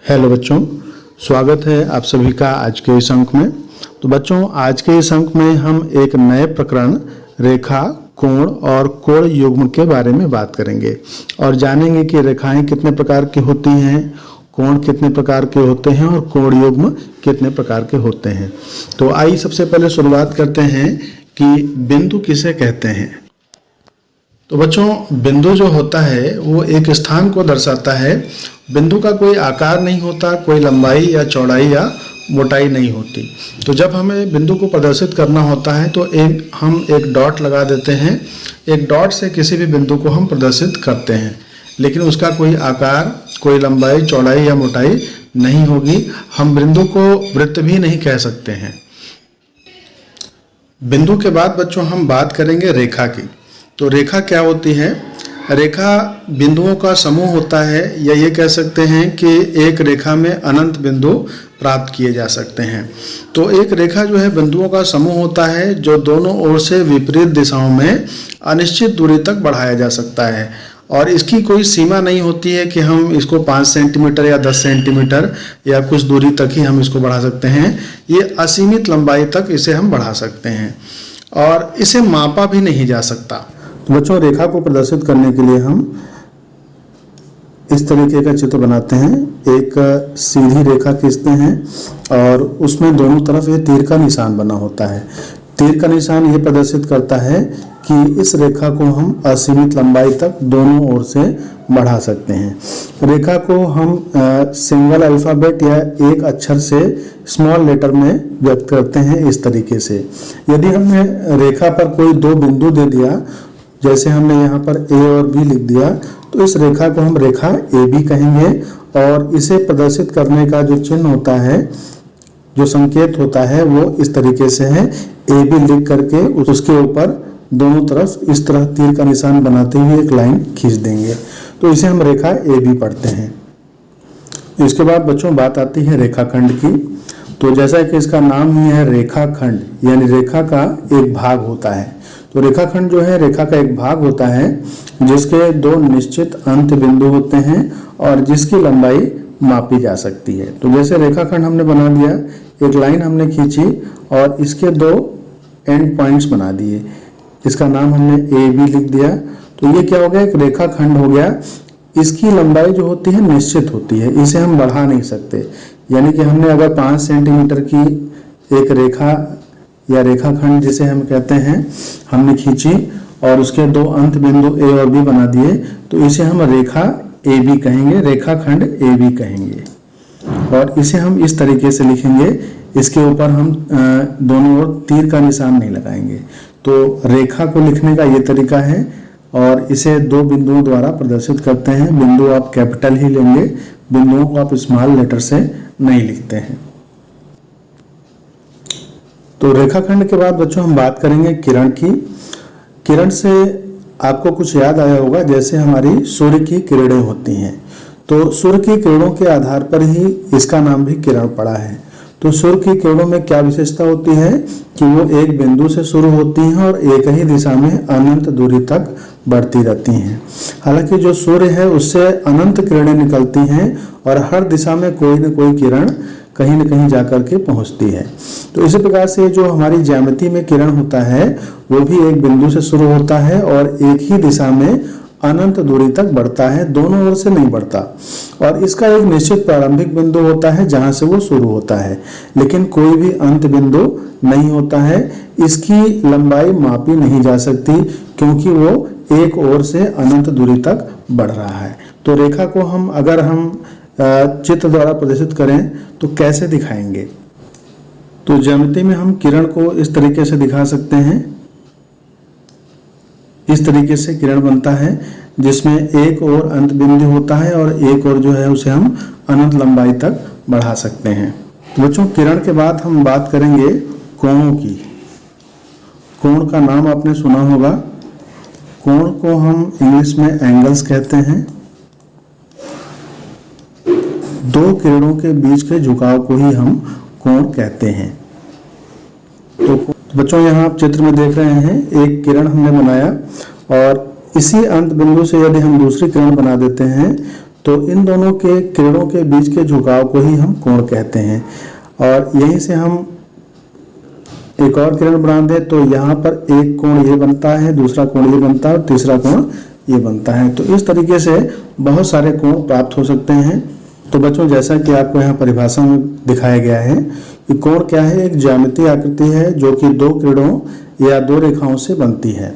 Hello बच्चों, स्वागत है आप सभी का आज के इस अंक में। तो बच्चों, आज के इस अंक में हम एक नए प्रकरण रेखा, कोण और कोण युग्म के बारे में बात करेंगे और जानेंगे कि रेखाएं कितने प्रकार की होती हैं, कोण कितने प्रकार के होते हैं और कोण युग्म कितने प्रकार के होते हैं। तो आइए सबसे पहले शुरुआत करते हैं कि बिंदु किसे कहते हैं। तो बच्चों, बिंदु जो होता है वो एक स्थान को दर्शाता है। बिंदु का कोई आकार नहीं होता, कोई लंबाई या चौड़ाई या मोटाई नहीं होती। तो जब हमें बिंदु को प्रदर्शित करना होता है तो हम एक डॉट लगा देते हैं। एक डॉट से किसी भी बिंदु को हम प्रदर्शित करते हैं, लेकिन उसका कोई आकार, कोई लंबाई, चौड़ाई या मोटाई नहीं होगी। हम बिंदु को वृत्त भी नहीं कह सकते हैं। बिंदु के बाद बच्चों हम बात करेंगे रेखा की। तो रेखा क्या होती है? रेखा बिंदुओं का समूह होता है, या ये कह सकते हैं कि एक रेखा में अनंत बिंदु प्राप्त किए जा सकते हैं। तो एक रेखा जो है बिंदुओं का समूह होता है जो दोनों ओर से विपरीत दिशाओं में अनिश्चित दूरी तक बढ़ाया जा सकता है, और इसकी कोई सीमा नहीं होती है कि हम इसको 5 सेंटीमीटर या 10 सेंटीमीटर या कुछ दूरी तक ही हम इसको बढ़ा सकते हैं। ये असीमित लंबाई तक इसे हम बढ़ा सकते हैं और इसे मापा भी नहीं जा सकता। तो बच्चों, रेखा को प्रदर्शित करने के लिए हम इस तरीके का चित्र बनाते हैं। एक सीधी रेखा खींचते हैं और उसमें दोनों तरफ ये तीर का निशान बना होता है। तीर का निशान ये प्रदर्शित करता है कि इस रेखा को हम असीमित लंबाई तक दोनों ओर से बढ़ा सकते हैं। रेखा को हम सिंगल अल्फ़ाबेट या एक अक्षर से स्मॉल लेटर में व्यक्त करते हैं इस तरीके से। यदि हमने रेखा पर कोई दो बिंदु दे दिया, जैसे हमने यहाँ पर ए और बी लिख दिया, तो इस रेखा को हम रेखा ए बी कहेंगे, और इसे प्रदर्शित करने का जो चिन्ह होता है, जो संकेत होता है, वो इस तरीके से है। ए बी लिख करके उसके ऊपर दोनों तरफ इस तरह तीर का निशान बनाते हुए एक लाइन खींच देंगे, तो इसे हम रेखा ए बी पढ़ते हैं। इसके बाद बच्चों बात आती है रेखाखंड की। तो जैसा कि इसका नाम ही है रेखाखंड, यानी रेखा का एक भाग होता है। तो रेखाखंड जो है रेखा का एक भाग होता है जिसके दो निश्चित अंत बिंदु होते हैं और जिसकी लंबाई मापी जा सकती है। तो जैसे रेखाखंड हमने बना दिया, एक लाइन हमने खींची और इसके दो एंड पॉइंट्स बना दिए, इसका नाम हमने ए बी लिख दिया। तो ये क्या हो गया? एक रेखाखंड हो गया। इसकी लंबाई जो होती है निश्चित होती है, इसे हम बढ़ा नहीं सकते। यानी कि हमने अगर 5 सेंटीमीटर की एक रेखा या रेखाखंड जिसे हम कहते हैं हमने खींची और उसके दो अंत बिंदु ए और बी बना दिए, तो इसे हम रेखा ए बी कहेंगे, रेखाखंड ए बी कहेंगे। और इसे हम इस तरीके से लिखेंगे, इसके ऊपर हम दोनों ओर तीर का निशान नहीं लगाएंगे। तो रेखा को लिखने का ये तरीका है और इसे दो बिंदुओं द्वारा प्रदर्शित करते हैं। बिंदु आप कैपिटल ही लेंगे, बिंदुओं को आप स्मॉल लेटर से नहीं लिखते हैं। तो रेखाखंड के बाद बच्चों हम बात करेंगे किरण की। किरण से आपको कुछ याद आया होगा, जैसे हमारी सूर्य की किरणें होती हैं। तो सूर्य की किरणों के आधार पर ही इसका नाम भी किरण पड़ा है। तो सूर्य की किरणों में क्या विशेषता होती है कि वो एक बिंदु से शुरू होती हैं और एक ही दिशा में अनंत दूरी तक बढ़ती रहती हैं। हालांकि जो सूर्य है उससे अनंत किरणें निकलती हैं और हर दिशा में कोई न कोई किरण कहीं न कहीं जाकर के पहुंचती है। तो इसी प्रकार से जो हमारी ज्यामिति में किरण होता है वो भी एक बिंदु से शुरू होता है और एक ही दिशा में अनंत दूरी तक बढ़ता है, दोनों ओर से नहीं बढ़ता। और इसका एक निश्चित प्रारंभिक बिंदु होता है जहां से वो शुरू होता है, लेकिन कोई भी अंत बिंदु नहीं होता है। इसकी लंबाई मापी नहीं जा सकती क्योंकि वो एक ओर से अनंत दूरी तक बढ़ रहा है। तो रेखा को हम अगर हम चित्र द्वारा प्रदर्शित करें तो कैसे दिखाएंगे? तो ज्यामिति में हम किरण को इस तरीके से दिखा सकते हैं। इस तरीके से किरण बनता है जिसमें एक और अंत बिंदु होता है और एक और जो है उसे हम अनंत लंबाई तक बढ़ा सकते हैं। तो बच्चों, किरण के बाद हम बात करेंगे कोणों की। कोण का नाम आपने सुना होगा। कोण को हम इंग्लिश में एंगल्स कहते हैं। दो किरणों के बीच के झुकाव को ही हम कोण कहते हैं। तो बच्चों, यहाँ आप चित्र में देख रहे हैं एक किरण हमने बनाया और इसी अंत बिंदु से यदि हम दूसरी किरण बना देते हैं तो इन दोनों के किरणों के बीच के झुकाव को ही हम कोण कहते हैं। और यहीं से हम एक और किरण बना दें तो यहाँ पर एक कोण ये बनता है, दूसरा कोण ये बनता है और तीसरा कोण ये बनता है। तो इस तरीके से बहुत सारे कोण प्राप्त हो सकते हैं। तो बच्चों, जैसा कि आपको यहाँ परिभाषा में दिखाया गया है कि कोण क्या है, एक ज्यामितीय आकृति है जो कि दो किरणों या दो रेखाओं से बनती है,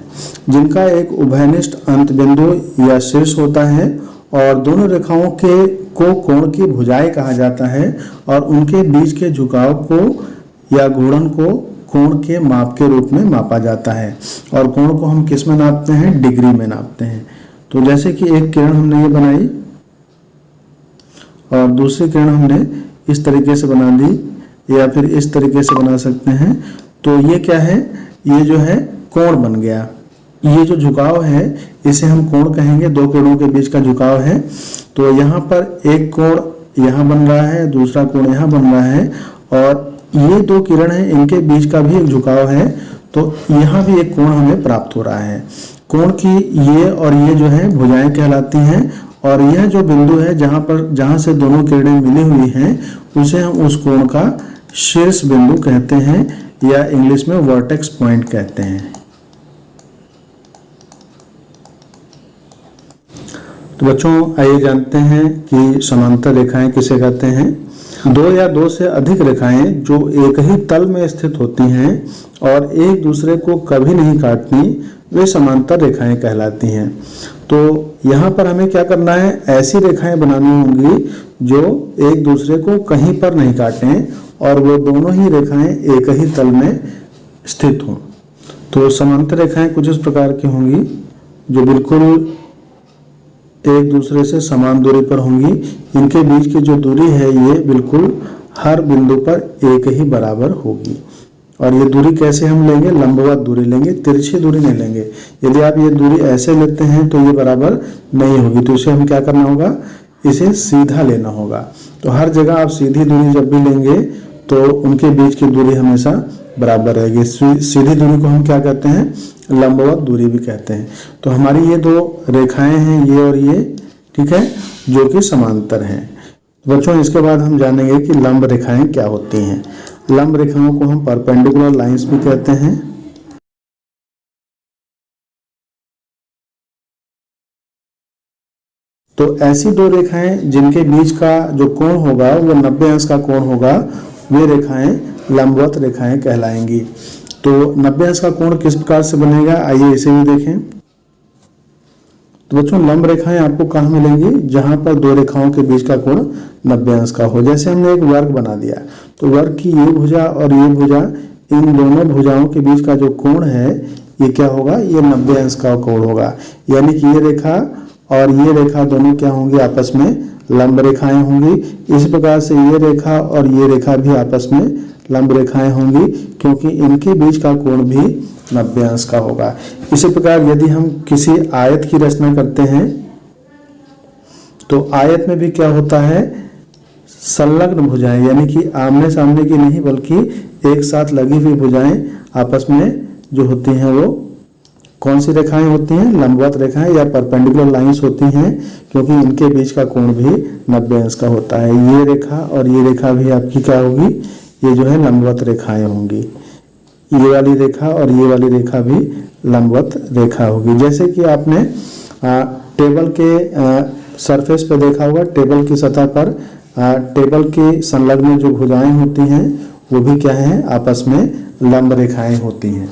जिनका एक उभयनिष्ठ अंत बिंदु या शीर्ष होता है और दोनों रेखाओं के को कोण की भुजाएं कहा जाता है और उनके बीच के झुकाव को या घूर्णन को कोण के माप के रूप में मापा जाता है। और कोण को हम किस में नापते हैं, डिग्री में नापते हैं। तो जैसे कि एक किरण हमने ये बनाई और दूसरी किरण हमने इस तरीके से बना दी या फिर इस तरीके से बना सकते हैं। तो ये क्या है, ये जो है कोण बन गया। ये जो झुकाव है इसे हम कोण कहेंगे, दो किरणों के बीच का झुकाव है। तो यहाँ पर एक कोण यहाँ बन रहा है, दूसरा कोण यहाँ बन रहा है और ये दो किरण हैं, इनके बीच का भी एक झुकाव है। तो यहाँ भी एक कोण हमें प्राप्त हो रहा है। कोण की ये और ये जो है भुजाएं कहलाती हैं और यह जो बिंदु है जहाँ से दोनों किरणें मिली हुई हैं उसे हम उस कोण का शीर्ष बिंदु कहते हैं या इंग्लिश में वर्टेक्स पॉइंट कहते हैं। तो बच्चों, आइए जानते हैं कि समांतर रेखाएं किसे कहते हैं। दो या दो से अधिक रेखाएं जो एक ही तल में स्थित होती हैं और एक दूसरे को कभी नहीं काटती, वे समांतर रेखाएं कहलाती हैं। तो यहाँ पर हमें क्या करना है, ऐसी रेखाएं बनानी होंगी जो एक दूसरे को कहीं पर नहीं काटें और वो दोनों ही रेखाएं एक ही तल में स्थित हों। तो समांतर रेखाएं कुछ इस प्रकार की होंगी जो बिल्कुल एक दूसरे से समान दूरी पर होंगी। इनके बीच की जो दूरी है ये बिल्कुल हर बिंदु पर एक ही बराबर होगी। और ये दूरी कैसे हम लेंगे, लंबवत दूरी लेंगे, तिरछी दूरी नहीं लेंगे। यदि आप ये दूरी ऐसे लेते हैं तो ये बराबर नहीं होगी, तो इसे हम क्या करना होगा, इसे सीधा लेना होगा। तो हर जगह आप सीधी दूरी जब भी लेंगे तो उनके बीच की दूरी हमेशा बराबर रहेगी। सीधी दूरी को हम क्या कहते हैं, लंबवत दूरी भी कहते हैं। तो हमारी ये दो रेखाएं हैं, ये और ये, ठीक है, जो कि समांतर हैं। बच्चों, इसके बाद हम जानेंगे कि लंब रेखाएं क्या होती हैं। लंब रेखाओं को हम परपेंडिकुलर लाइंस भी कहते हैं। तो ऐसी दो रेखाएं जिनके बीच का जो कोण होगा वो 90 अंश का कोण होगा, वे रेखाएं लंबवत रेखाएं कहलाएंगी। तो 90 अंश का कोण किस प्रकार से बनेगा, आइए इसे भी देखें। तो बच्चों, लंब रेखाएं आपको कहाँ मिलेंगी, जहां पर दो रेखाओं के बीच का कोण 90 अंश का हो। जैसे हमने एक वर्ग बना दिया तो वर्ग की ये भुजा और ये भुजा, इन दोनों भुजाओं के बीच का जो कोण है ये क्या होगा, ये 90 अंश का कोण होगा। यानी कि ये रेखा और ये रेखा दोनों क्या होंगी, आपस में लंब रेखाएं होंगी। इस प्रकार से ये रेखा और ये रेखा भी आपस में लंब रेखाएं होंगी क्योंकि इनके बीच का कोण भी 90 अंश का होगा। इसी प्रकार यदि हम किसी आयत की रचना करते हैं तो आयत में भी क्या होता है, संलग्न भुजाएं, यानी कि आमने सामने की नहीं बल्कि एक साथ लगी हुई भुजाएं आपस में जो होती हैं वो कौन सी रेखाएं होती हैं, लंबवत रेखाएं या परपेंडिकुलर लाइंस होती हैं, क्योंकि इनके बीच का कोण भी 90 अंश का होता है। ये रेखा और ये रेखा भी आपकी क्या होगी, ये जो है लंबवत रेखाएं होंगी। ये वाली रेखा और ये वाली रेखा भी लंबवत रेखा होगी। जैसे कि आपने टेबल के सरफेस पे देखा होगा, टेबल की सतह पर टेबल की संलग्न जो भुजाएं होती हैं वो भी क्या है, आपस में लंब रेखाएं होती हैं।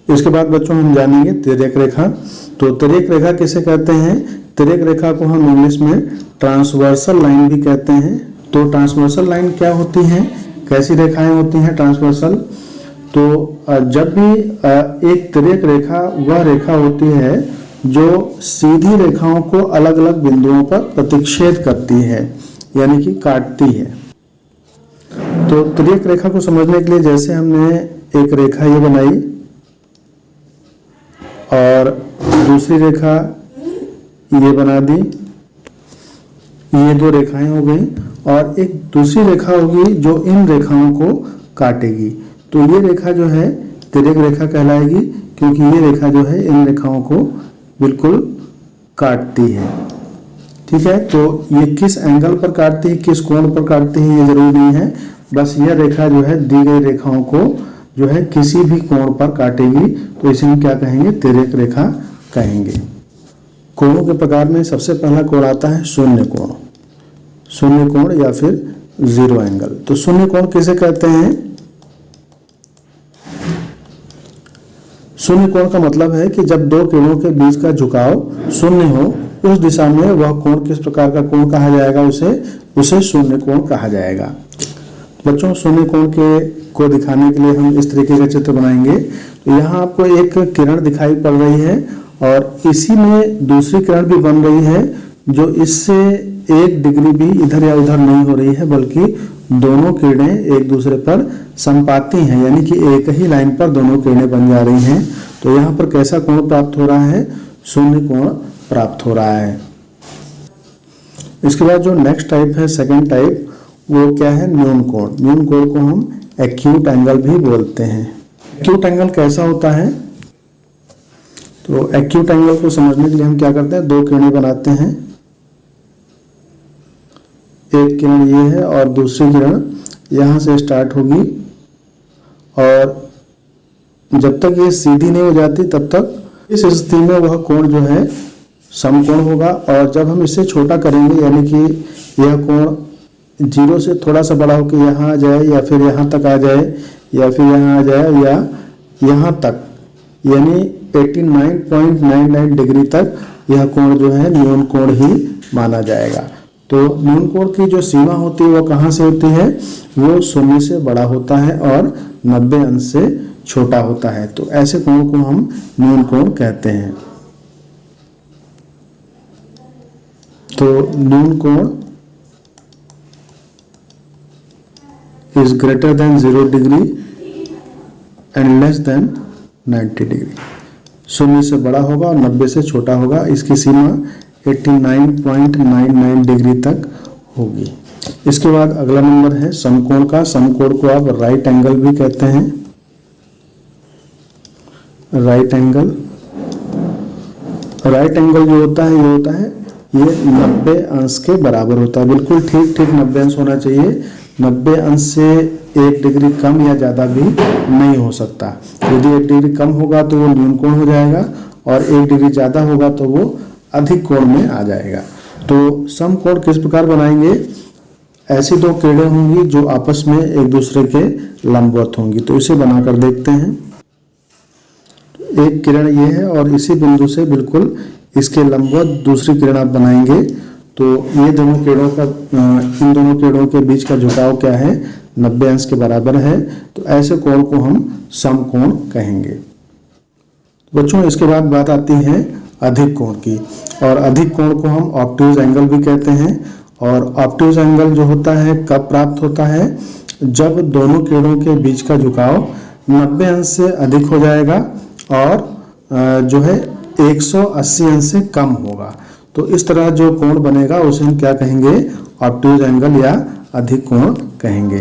इसके बाद बच्चों हम जानेंगे तिर्यक रेखा। तो तिर्यक रेखा किसे कहते हैं, तिर्यक रेखा को हम इंग्लिश में ट्रांसवर्सल लाइन भी कहते हैं। तो ट्रांसवर्सल लाइन क्या होती हैं, कैसी रेखाएं होती हैं ट्रांसवर्सल। तो जब भी एक तिर्यक रेखा वह रेखा होती है जो सीधी रेखाओं को अलग अलग बिंदुओं पर प्रतिच्छेद करती है, यानी कि काटती है। तो तिर्यक रेखा को समझने के लिए जैसे हमने एक रेखा ये बनाई और दूसरी रेखा ये बना दी, ये दो रेखाएं हो गई और एक दूसरी रेखा होगी जो इन रेखाओं को काटेगी। तो ये रेखा जो है तिर्यक रेखा कहलाएगी क्योंकि ये रेखा जो है इन रेखाओं को बिल्कुल काटती है। ठीक है। तो ये किस एंगल पर काटती है, किस कोण पर काटती है, ये जरूरी नहीं है, बस यह रेखा जो है दी गई रेखाओं को जो है किसी भी कोण पर काटेगी, तो इसे हम क्या कहेंगे, तिर्यक रेखा कहेंगे। कोणों के प्रकार में सबसे पहला कोण आता है शून्य कोण, शून्य कोण या फिर जीरो एंगल। तो शून्य कोण किसे कहते हैं? शून्य कोण का मतलब है कि जब दो किरणों के बीच का झुकाव शून्य हो, उस दिशा में वह कोण किस प्रकार का कोण कहा जाएगा, उसे शून्य कोण कहा जाएगा। बच्चों, शून्य कोण को दिखाने के लिए हम इस तरीके का चित्र बनाएंगे। तो यहाँ आपको एक किरण दिखाई पड़ रही है और इसी में दूसरी किरण भी बन रही है, जो इससे 1 डिग्री भी इधर या उधर नहीं हो रही है, बल्कि दोनों किरणें एक दूसरे पर संपाती हैं, यानी कि एक ही लाइन पर दोनों किरणें बन जा रही हैं। तो यहाँ पर कैसा कोण प्राप्त हो रहा है? शून्य कोण प्राप्त हो रहा है। इसके बाद जो नेक्स्ट टाइप है, सेकंड टाइप, वो क्या है? न्यून कोण। न्यून कोण को हम एक्यूट एंगल भी बोलते हैं। एक्यूट एंगल कैसा होता है? तो एक्यूट एंगल को समझने के लिए हम क्या करते हैं, दो किरणें बनाते हैं। एक किरण ये है और दूसरी किरण यहाँ से स्टार्ट होगी, और जब तक ये सीधी नहीं हो जाती तब तक इस स्थिति में वह कोण जो है समकोण होगा। और जब हम इसे छोटा करेंगे, यानी कि यह कोण 0 से थोड़ा सा बड़ा होकर यहाँ आ जाए, या फिर यहाँ तक आ जाए, या फिर यहाँ आ जाए, या यहाँ तक, यानी 89.99 डिग्री तक यह कोण जो है न्यून कोण ही माना जाएगा। तो न्यून कोण की जो सीमा होती है वो कहाँ से होती है? वो शून्य से बड़ा होता है और 90 अंश से छोटा होता है। तो ऐसे कोण को हम न्यून कोण कहते हैं। तो न्यून कोण is greater than 0 degree and less than 90 degree. शून्य से बड़ा होगा और 90 से छोटा होगा। इसकी सीमा 89.99 डिग्री तक होगी। इसके बाद अगला नंबर है समकोण का। समकोण को आप राइट एंगल भी कहते हैं। राइट एंगल, राइट एंगल जो होता है ये 90 अंश के बराबर होता है। बिल्कुल ठीक 90 अंश होना चाहिए। 90 अंश से 1 डिग्री कम या ज़्यादा भी नहीं हो सकता। यदि 1 डिग्री कम होगा तो वो न्यून कोण हो जाएगा, और 1 डिग्री ज़्यादा होगा तो वो अधिक कोण में आ जाएगा। तो समकोण किस प्रकार बनाएंगे? ऐसी दो किरणें होंगी जो आपस में एक दूसरे के लंबवत होंगी। तो इसे बनाकर देखते हैं। एक किरण ये है और इसी बिंदु से बिल्कुल इसके लंबवत दूसरी किरण आप बनाएंगे। तो ये दोनों किरणों का, इन दोनों किरणों के बीच का झुकाव क्या है? 90 अंश के बराबर है। तो ऐसे कोण को हम समकोण कहेंगे। बच्चों, इसके बाद बात आती है अधिक कोण की, और अधिक कोण को हम ऑब्ट्यूज एंगल भी कहते हैं। और ऑब्ट्यूज एंगल जो होता है कब प्राप्त होता है? जब दोनों किरणों के बीच का झुकाव 90 अंश से अधिक हो जाएगा और जो है 180 अंश से कम होगा। तो इस तरह जो कोण बनेगा उसे हम क्या कहेंगे? ऑब्ट्यूज एंगल या अधिक कोण कहेंगे।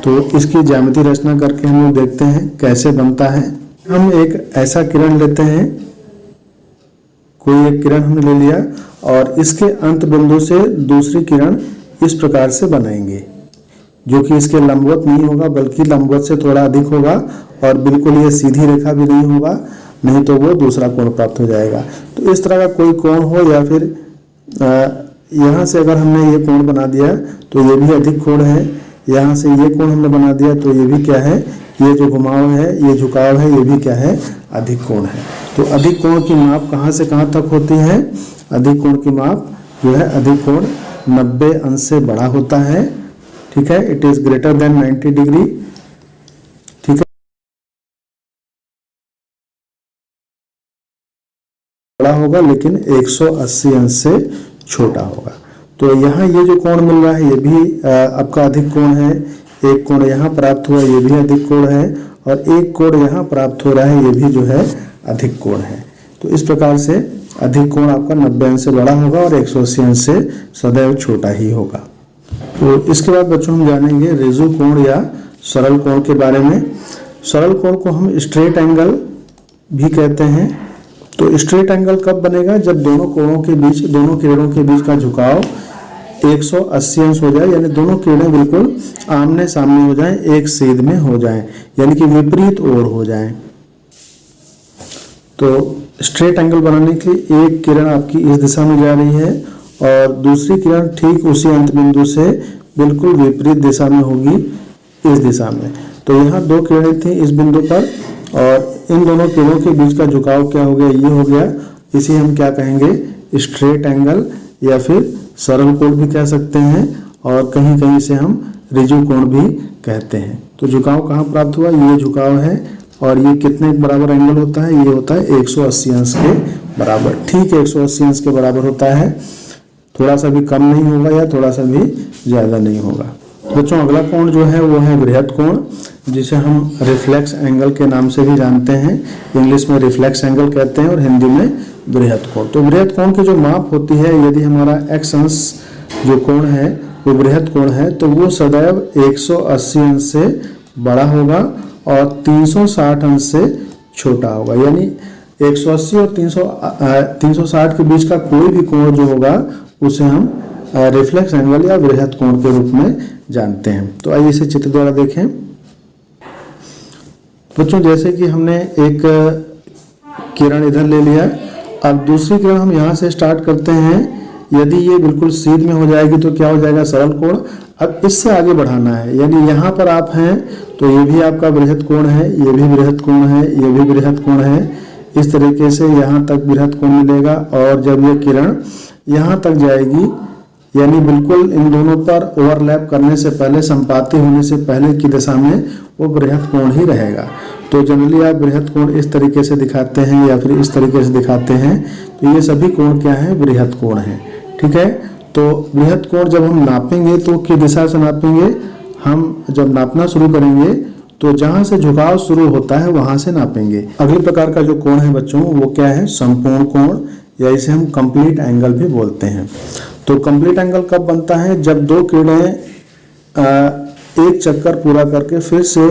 तो इसकी ज्यामिति रचना करके हम लोग देखते हैं कैसे बनता है। हम एक ऐसा किरण लेते हैं, कोई एक किरण हमने ले लिया, और इसके अंत बिंदु से दूसरी किरण इस प्रकार से बनाएंगे, जो कि इसके लंबवत नहीं होगा बल्कि लंबवत से थोड़ा अधिक होगा, और बिल्कुल ये सीधी रेखा भी नहीं होगा, नहीं तो वो दूसरा कोण प्राप्त हो जाएगा। तो इस तरह का कोई कोण हो, या फिर यहाँ से अगर हमने ये कोण बना दिया तो ये भी अधिक कोण है। यहाँ से ये कोण हमने बना दिया तो ये भी क्या है? ये जो घुमाव है, ये झुकाव है, ये भी क्या है? अधिक कोण है। तो अधिक कोण की माप कहाँ से कहाँ तक होती है? अधिक कोण की माप जो है, अधिक कोण 90 अंश से बड़ा होता है। ठीक है, it is greater than 90 degree. ठीक है, बड़ा होगा लेकिन 180 अंश से छोटा होगा। तो यहाँ ये जो कोण मिल रहा है ये भी आपका अधिक कोण है। एक कोण यहाँ प्राप्त हुआ, ये भी अधिक कोण है, और एक कोण यहाँ प्राप्त हो रहा है, ये भी जो है अधिक कोण है। तो इस प्रकार से अधिक कोण आपका 90 अंश से बड़ा होगा और 180 अंश से सदैव छोटा ही होगा। तो इसके बाद बच्चों हम जानेंगे रेजू कोण या सरल कोण के बारे में। सरल कोण को हम स्ट्रेट एंगल भी कहते हैं, तो स्ट्रेट एंगल कब बनेगा? जब दोनों कोणों के बीच, दोनों किरणों के बीच का झुकाव 180 अंश हो जाए, यानी दोनों किरणें बिल्कुल आमने सामने हो जाएं, एक सीध में हो जाएं, यानी कि विपरीत ओर हो जाएं। तो स्ट्रेट एंगल बनाने के लिए एक किरण आपकी इस दिशा में जा रही है और दूसरी किरण ठीक उसी अंत बिंदु से बिल्कुल विपरीत दिशा में होगी, इस दिशा में। तो यहाँ दो किरणें थी इस बिंदु पर और इन दोनों किरणों के बीच का झुकाव क्या हो गया? ये हो गया। इसे हम क्या कहेंगे? स्ट्रेट एंगल या फिर सरल कोण भी कह सकते हैं और कहीं कहीं से हम ऋजु कोण भी कहते हैं। तो झुकाव कहाँ प्राप्त हुआ? ये झुकाव है और ये कितने बराबर एंगल होता है? ये होता है 180 अंश के बराबर। ठीक है, 180 अंश के बराबर होता है, थोड़ा सा भी कम नहीं होगा या थोड़ा सा भी ज़्यादा नहीं होगा। बच्चों अगला कोण जो है वो है बृहद कोण, जिसे हम रिफ्लेक्स एंगल के नाम से भी जानते हैं। इंग्लिश में रिफ्लेक्स एंगल कहते हैं और हिंदी में बृहद कोण। तो बृहद कोण की जो माप होती है, यदि हमारा x अंश जो कोण है वो बृहद कोण है तो वो सदैव 180 अंश से बड़ा होगा और 360 अंश से छोटा होगा। यानी 180 और 360 के बीच का कोई भी कोण जो होगा उसे हम रिफ्लेक्स एंगल या बृहद कोण के रूप में जानते हैं। तो आइए इसे चित्र द्वारा देखें। बच्चों जैसे कि हमने एक किरण इधर ले लिया, अब दूसरी किरण हम यहाँ से स्टार्ट करते हैं। यदि ये बिल्कुल सीध में हो जाएगी तो क्या हो जाएगा? सरल कोण। अब इससे आगे बढ़ाना है, यानी यहाँ पर आप हैं तो ये भी आपका बृहद कोण है, ये भी बृहद कोण है, ये भी बृहद कोण है। इस तरीके से यहाँ तक बृहद कोण मिलेगा और जब ये किरण यहाँ तक जाएगी, यानी बिल्कुल इन दोनों पर ओवरलैप करने से पहले, संपाती होने से पहले की दिशा में वो बृहद कोण ही रहेगा। तो जनरली आप बृहद कोण इस तरीके से दिखाते हैं या फिर इस तरीके से दिखाते हैं। तो ये सभी कोण क्या है? बृहद कोण है। ठीक है, तो बृहद कोण जब हम नापेंगे तो किस दिशा से नापेंगे? हम जब नापना शुरू करेंगे तो जहां से झुकाव शुरू होता है वहां से नापेंगे। अगले प्रकार का जो कोण है बच्चों वो क्या है? संपूर्ण कोण, या इसे हम कंप्लीट एंगल भी बोलते हैं। तो कंप्लीट एंगल कब बनता है? जब दो किरणें एक चक्कर पूरा करके फिर से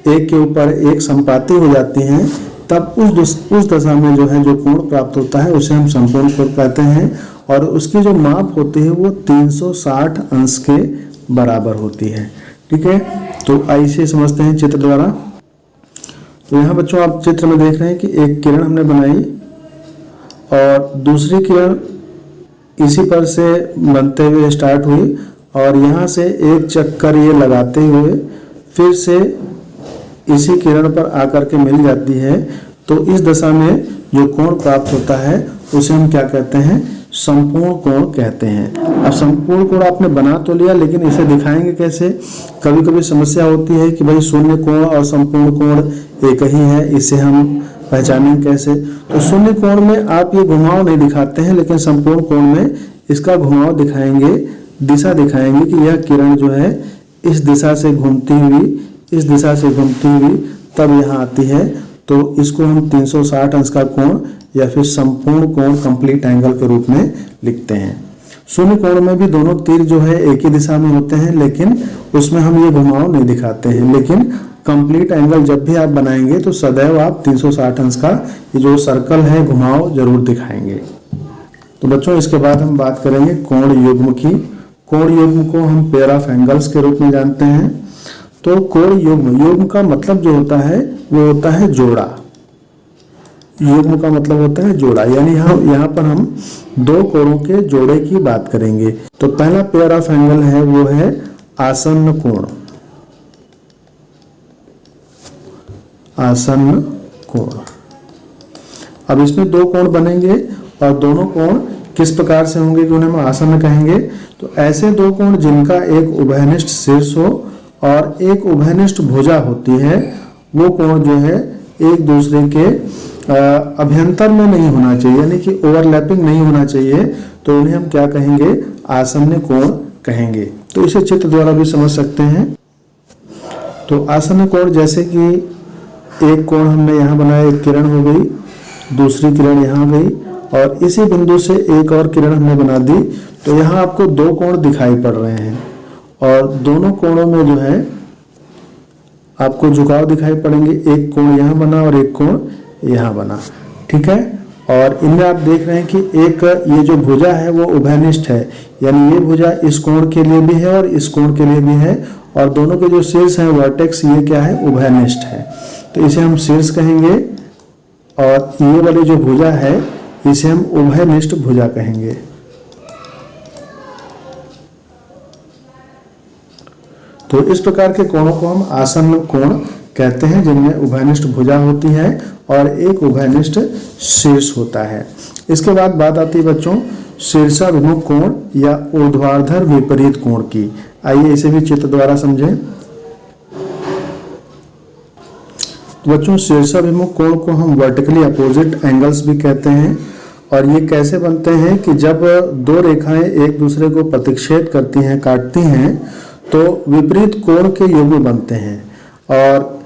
एक के ऊपर एक संपाती हो जाती हैं, तब उस दशा में जो है जो कोण प्राप्त होता है उसे हम संपूर्ण कोण कहते हैं और उसकी जो माप होती है वो 360 अंश के बराबर होती है। ठीक है, तो ऐसे समझते हैं चित्र द्वारा। तो यहाँ बच्चों आप चित्र में देख रहे हैं कि एक किरण हमने बनाई और दूसरी किरण इसी पर से बनते हुए स्टार्ट हुई और यहाँ से एक चक्कर ये लगाते हुए फिर से इसी किरण पर आकर के मिल जाती है। तो इस दशा में जो कोण प्राप्त होता है उसे हम क्या कहते हैं? संपूर्ण कोण कहते हैं। अब संपूर्ण कोण आपने बना तो लिया, लेकिन इसे दिखाएंगे कैसे? कभी कभी समस्या होती है कि भाई शून्य कोण और संपूर्ण कोण एक ही है, इसे हम पहचानेंगे कैसे? तो शून्य कोण में आप ये घुमाव नहीं दिखाते हैं, लेकिन संपूर्ण कोण में इसका घुमाव दिखाएंगे, दिशा दिखाएंगे कि यह किरण जो है इस दिशा से घूमती हुई, इस दिशा से घूमती हुई तब यहाँ आती है। तो इसको हम 360 अंश का कोण या फिर संपूर्ण कोण, कंप्लीट एंगल के रूप में लिखते हैं। शून्य कोण में भी दोनों तीर जो है एक ही दिशा में होते हैं, लेकिन उसमें हम ये घुमाव नहीं दिखाते हैं। लेकिन कंप्लीट एंगल जब भी आप बनाएंगे तो सदैव आप 360 अंश का ये जो सर्कल है घुमाव जरूर दिखाएंगे। तो बच्चों इसके बाद हम बात करेंगे कोण युग्म की। कोण युग्म को हम पेयर ऑफ एंगल्स के रूप में जानते हैं। तो कोण युग्म, युग्म का मतलब जो होता है वो होता है जोड़ा। युग्म का मतलब होता है जोड़ा, यानी यहाँ पर हम दो कोणों के जोड़े की बात करेंगे। तो पहला पेयर ऑफ एंगल है वो है आसन्न कोण। आसन्न कोण। अब इसमें दो कोण बनेंगे और दोनों कोण किस प्रकार से होंगे कि उन्हें हम आसन्न कहेंगे? तो ऐसे दो कोण जिनका एक उभयनिष्ठ शीर्ष हो और एक उभयनिष्ठ भुजा होती है, वो कोण जो है एक दूसरे के अभ्यंतर में नहीं होना चाहिए, यानी कि ओवरलैपिंग नहीं होना चाहिए। तो उन्हें हम क्या कहेंगे? आसन्न कोण कहेंगे। तो इसे चित्र द्वारा भी समझ सकते हैं। तो आसन्न कोण जैसे कि एक कोण हमने यहाँ बनाया, एक किरण हो गई, दूसरी किरण यहाँ गई और इसी बिंदु से एक और किरण हमने बना दी। तो यहाँ आपको दो कोण दिखाई पड़ रहे हैं और दोनों कोणों में जो है आपको झुकाव दिखाई पड़ेंगे। एक कोण यहाँ बना और एक कोण यहाँ बना। ठीक है, और इनमें आप देख रहे हैं कि एक ये जो भुजा है वो उभयनिष्ठ है, यानी ये भुजा इस कोण के लिए भी है और इस कोण के लिए भी है, और दोनों के जो शीर्ष हैं वर्टेक्स ये क्या है, उभयनिष्ठ है, तो इसे हम शीर्ष कहेंगे। और ये वाली जो भुजा है इसे हम उभयनिष्ठ भुजा कहेंगे। तो इस प्रकार के कोणों को हम आसन्न कोण कहते हैं, जिनमें उभयनिष्ठ भुजा होती है और एक उभयनिष्ठ शीर्ष होता है। इसके बाद बात आती है बच्चों शीर्षाभिमुख कोण या ऊर्ध्वाधर विपरीत कोण की। आइए इसे भी चित्र द्वारा समझें। बच्चों शीर्षाभिमुख कोण को हम वर्टिकली अपोजिट एंगल्स भी कहते हैं, और ये कैसे बनते हैं कि जब दो रेखाएं एक दूसरे को प्रतिच्छेद करती हैं, काटती हैं, तो विपरीत कोण के युग्म बनते हैं और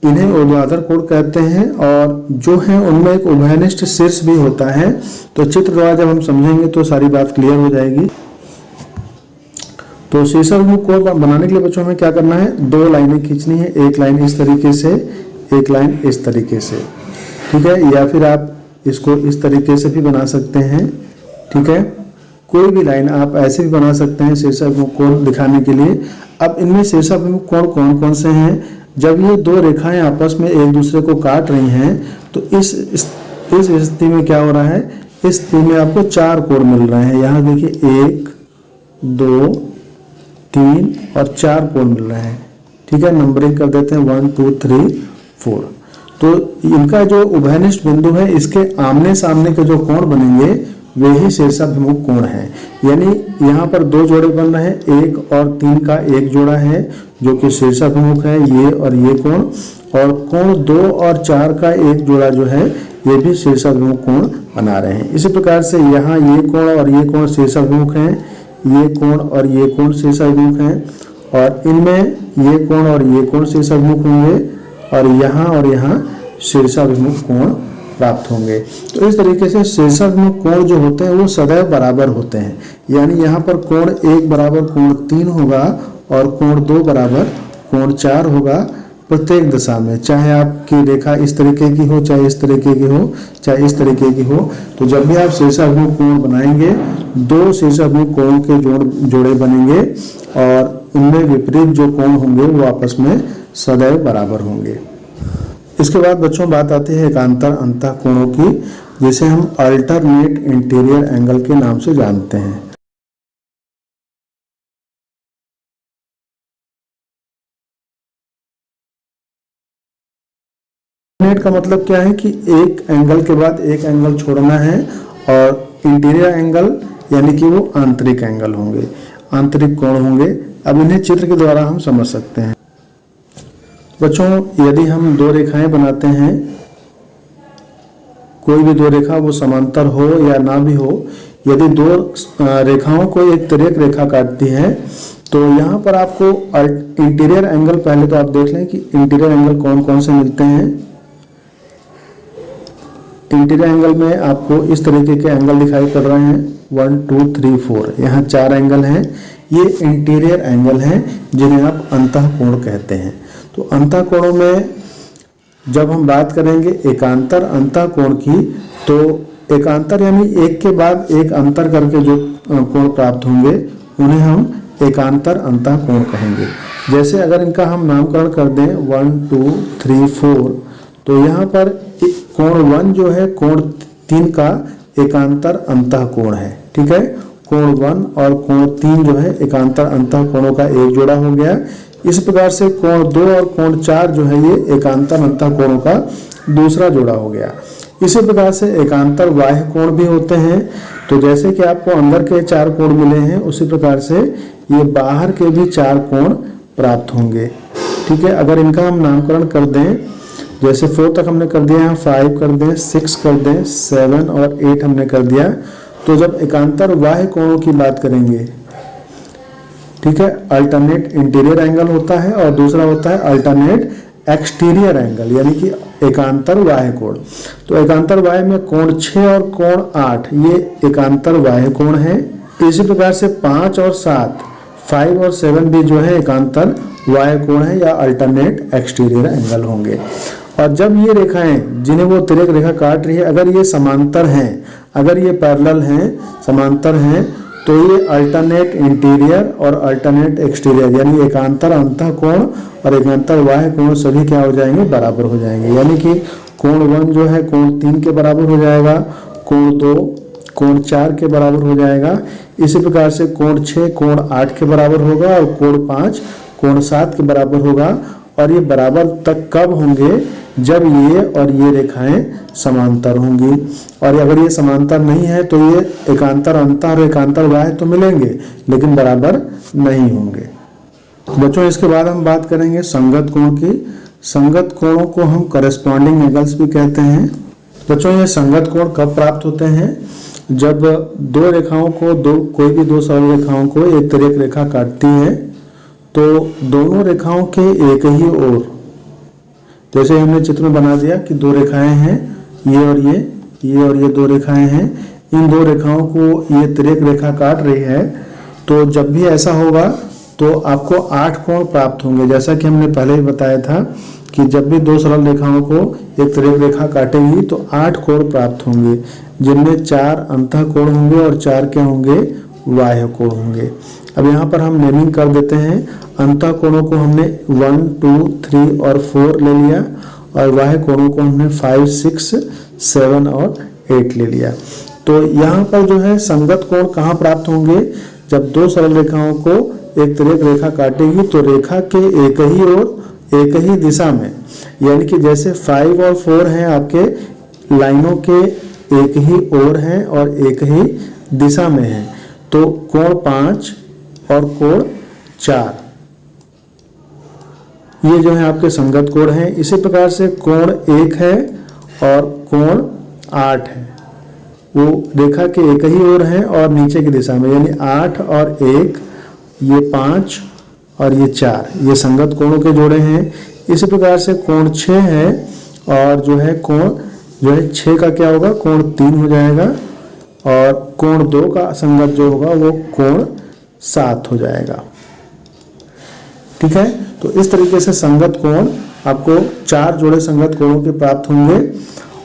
इन्हें ऊर्ध्वाधर कोण कहते हैं। और जो है उनमें एक उभयनिष्ठ शीर्ष भी होता है। तो चित्र द्वारा जब हम समझेंगे तो सारी बात क्लियर हो जाएगी। तो शीर्षाभिमुख कोण बनाने के लिए बच्चों हमें क्या करना है, दो लाइनें खींचनी है, एक लाइन इस तरीके से, एक लाइन इस तरीके से, ठीक है, या फिर आप इसको इस तरीके से भी बना सकते हैं, ठीक है, कोई भी लाइन आप ऐसे भी बना सकते हैं शीर्षाभिमुख कोण दिखाने के लिए। अब इनमें शीर्षाभिमुख कोण कौन कौन से हैं, जब ये दो रेखाएं आपस में एक दूसरे को काट रही हैं तो इस स्थिति में क्या हो रहा है, इस स्थिति में आपको चार कोण मिल रहे हैं। यहाँ देखिए 1 2 3 और 4 कोण मिल रहे हैं, ठीक है, नंबरिंग कर देते हैं 1 2 3 4। तो इनका जो उभयनिष्ठ बिंदु है इसके आमने सामने के जो कोण बनेंगे वे ही शीर्षाभिमुख कोण है। यानी यहाँ पर दो जोड़े बन रहे हैं, 1 और 3 का एक जोड़ा है जो कि शीर्षाभिमुख है, ये और ये कोण, और कोण 2 और 4 का एक जोड़ा जो है ये भी शीर्षाभिमुख कोण बना रहे हैं। इसी प्रकार से यहाँ ये कोण और ये कोण शीर्षाभिमुख हैं, ये कोण और ये कोण शीर्षाभिमुख हैं, और इनमें ये कोण और ये कोण शीर्षाभिमुख होंगे, और यहाँ शीर्षाभिमुख कोण प्राप्त होंगे। तो इस तरीके से शीर्षाभिमुख कोण जो होते हैं वो सदैव बराबर होते हैं। यानी यहाँ पर कोण 1 बराबर कोण 3 होगा और कोण 2 बराबर कोण 4 होगा प्रत्येक दिशा में, चाहे आपकी रेखा इस तरीके की हो, चाहे इस तरीके की हो, चाहे इस तरीके की हो। तो जब भी आप शीर्षाभिमुख कोण बनाएंगे, दो शीर्षाभिमुख कोणों के जोड़े बनेंगे और उनमें विपरीत जो कोण होंगे वो आपस में सदैव बराबर होंगे। इसके बाद बच्चों बात आती है एकांतर अंतः कोणों की, जिसे हम अल्टरनेट इंटीरियर एंगल के नाम से जानते हैं। अल्टरनेट का मतलब क्या है कि एक एंगल के बाद एक एंगल छोड़ना है, और इंटीरियर एंगल यानी कि वो आंतरिक एंगल होंगे, आंतरिक कोण होंगे। अब इन्हें चित्र के द्वारा हम समझ सकते हैं। बच्चों यदि हम दो रेखाएं बनाते हैं, कोई भी दो रेखा वो समांतर हो या ना भी हो, यदि दो रेखाओं को एक तिर्यक रेखा काटती है तो यहाँ पर आपको इंटीरियर एंगल, पहले तो आप देख लें कि इंटीरियर एंगल कौन कौन से मिलते हैं। इंटीरियर एंगल में आपको इस तरीके के एंगल दिखाई पड़ रहे हैं 1 2 3 4, यहाँ 4 एंगल हैं। ये इंटीरियर एंगल हैं जिन्हें आप अंतः कोण कहते हैं। तो अंतः कोणों में जब हम बात करेंगे एकांतर अंतः कोण की, तो एकांतर यानी एक के बाद एक अंतर करके जो कोण प्राप्त होंगे उन्हें हम एकांतर अंतः कोण कहेंगे। जैसे अगर इनका हम नामकरण कर दें 1 2 3 4, तो यहाँ पर कोण 1 जो है कोण 3 का एकांतर अंतः कोण है, ठीक है। कोण 1 और कोण 3 जो है एकांतर अंतः कोणों का एक जोड़ा हो गया। इस प्रकार से कोण 2 और कोण 4 जो है ये एकांतर अंतः कोणों का दूसरा जोड़ा हो गया। इसी प्रकार से एकांतर बाह्य कोण भी होते हैं। तो जैसे कि आपको अंदर के 4 कोण मिले हैं, उसी प्रकार से ये बाहर के भी 4 कोण प्राप्त होंगे, ठीक है। अगर इनका हम नामकरण कर दें, जैसे 4 तक हमने कर दिया, 5 कर दें, 6 कर दें, 7 और 8 हमने कर दिया, तो जब एकांतर बाह्य कोणों की बात करेंगे, ठीक है, अल्टरनेट इंटीरियर एंगल होता है और दूसरा होता है अल्टरनेट एक्सटीरियर एंगल, यानी कि एकांतर बाह्य कोण। तो एकांतर बाह्य में कोण 6 और कोण 8 ये एकांतर बाह्य कोण है। इसी प्रकार से 5 और 7, 5 और 7 भी जो है एकांतर बाह्य कोण है या अल्टरनेट एक्सटीरियर एंगल होंगे। और जब ये रेखाएं जिन्हें वो तिर्यक रेखा काट रही है अगर ये समांतर हैं, अगर ये पैरेलल हैं, समांतर हैं, तो ये अल्टरनेट इंटीरियर और अल्टरनेट एक्सटीरियर यानी एकांतर अंतः कोण और एकांतर बाह्य कोण सभी क्या हो जाएंगे, बराबर हो जाएंगे। यानी कि कोण 1 जो है कोण 3 के बराबर हो जाएगा, कोण 2 कोण 4 के बराबर हो जाएगा। इसी प्रकार से कोण 6 कोण 8 के बराबर होगा और कोण 5 कोण 7 के बराबर होगा। और ये बराबर तक कब होंगे, जब ये और ये रेखाएं समांतर होंगी। और अगर ये समांतर नहीं है तो ये एकांतर अंतः और एकांतर बाह्य तो मिलेंगे लेकिन बराबर नहीं होंगे। बच्चों इसके बाद हम बात करेंगे संगत कोण की। संगत कोणों को हम करेस्पॉन्डिंग एंगल्स भी कहते हैं। बच्चों ये संगत कोण कब प्राप्त होते हैं, जब दो रेखाओं को कोई भी दो सरल रेखाओं को एक तिर्यक रेखा काटती है तो दोनों रेखाओं के एक ही ओर, जैसे हमने चित्र में बना दिया कि दो रेखाएं हैं, ये और ये दो रेखाएं हैं, इन दो रेखाओं को ये तिर्यक रेखा काट रही है। तो जब भी ऐसा होगा तो आपको 8 कोण प्राप्त होंगे। जैसा कि हमने पहले ही बताया था कि जब भी दो सरल रेखाओं को एक तिर्यक रेखा काटेगी तो 8 कोण प्राप्त होंगे, जिनमें 4 अंतः कोण होंगे और 4 क्या होंगे, बाह्य कोण होंगे। अब यहाँ पर हम नेमिंग कर देते हैं। अंतः कोणों को हमने 1, 2, 3 और 4 ले लिया और बाह्य कोणों को हमने 5, 6, 7 और 8 ले लिया। तो यहाँ पर जो है संगत कोण कहाँ प्राप्त होंगे, जब दो सरल रेखाओं को एक तिर्यक रेखा काटेगी तो रेखा के एक ही ओर एक ही दिशा में, यानी कि जैसे 5 और 4 हैं आपके लाइनों के एक ही ओर हैं और एक ही दिशा में हैं, तो कोण 5 और कोण 4 ये जो है आपके संगत कोण हैं। इसी प्रकार से कोण 1 है और कोण 8 है, वो रेखा के एक ही ओर है और नीचे की दिशा में, यानी 8 और 1 ये 5 और ये 4 ये संगत कोणों के जोड़े हैं। इसी प्रकार से कोण 6 है और जो है कोण जो है 6 का क्या होगा, कोण 3 हो जाएगा और कोण 2 का संगत जो होगा वो कोण 7 हो जाएगा। ठीक है, तो इस तरीके से संगत कोण आपको 4 जोड़े संगत कोणों के प्राप्त होंगे।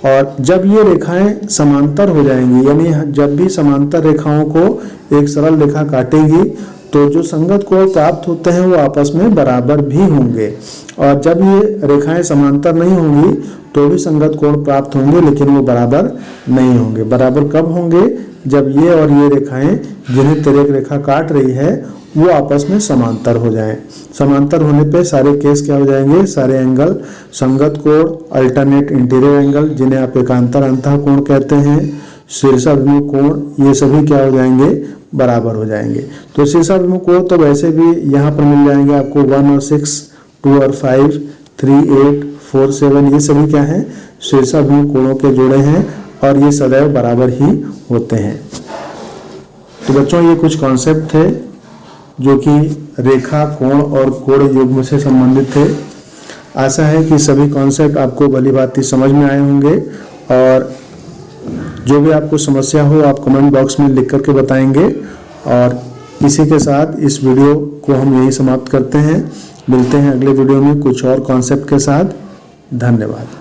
और जब ये रेखाएं समांतर हो जाएंगी, यानी जब भी समांतर रेखाओं को एक सरल रेखा काटेगी तो जो संगत कोण प्राप्त होते हैं वो आपस में बराबर भी होंगे। और जब ये रेखाएं समांतर नहीं होंगी तो भी संगत कोण प्राप्त होंगे लेकिन वो बराबर नहीं होंगे। बराबर कब होंगे, जब ये और ये रेखाएं जिन्हें तिर्यक रेखा काट रही है वो आपस में समांतर हो जाएं। समांतर होने पे सारे केस क्या हो जाएंगे, सारे एंगल संगत कोण, अल्टरनेट इंटीरियर एंगल जिन्हें आप एकांतर अंतः कोण कहते हैं, शीर्षाभिमुख कोण, ये सभी क्या हो जाएंगे, बराबर हो जाएंगे। तो शीर्षाभिमुख कोण तो वैसे भी यहाँ पर मिल जाएंगे आपको 1 और 6, 2 और 5, 3, 8, 4, 7 ये सभी क्या हैं, शीर्षाभिमुख कोणों के जोड़े हैं और ये सदैव बराबर ही होते हैं। तो बच्चों ये कुछ कॉन्सेप्ट थे जो कि रेखा, कोण और कोण युग्म से संबंधित थे। आशा है कि सभी कॉन्सेप्ट आपको भली भांति समझ में आए होंगे और जो भी आपको समस्या हो आप कमेंट बॉक्स में लिख करके बताएंगे। और इसी के साथ इस वीडियो को हम यही समाप्त करते हैं। मिलते हैं अगले वीडियो में कुछ और कॉन्सेप्ट के साथ। धन्यवाद।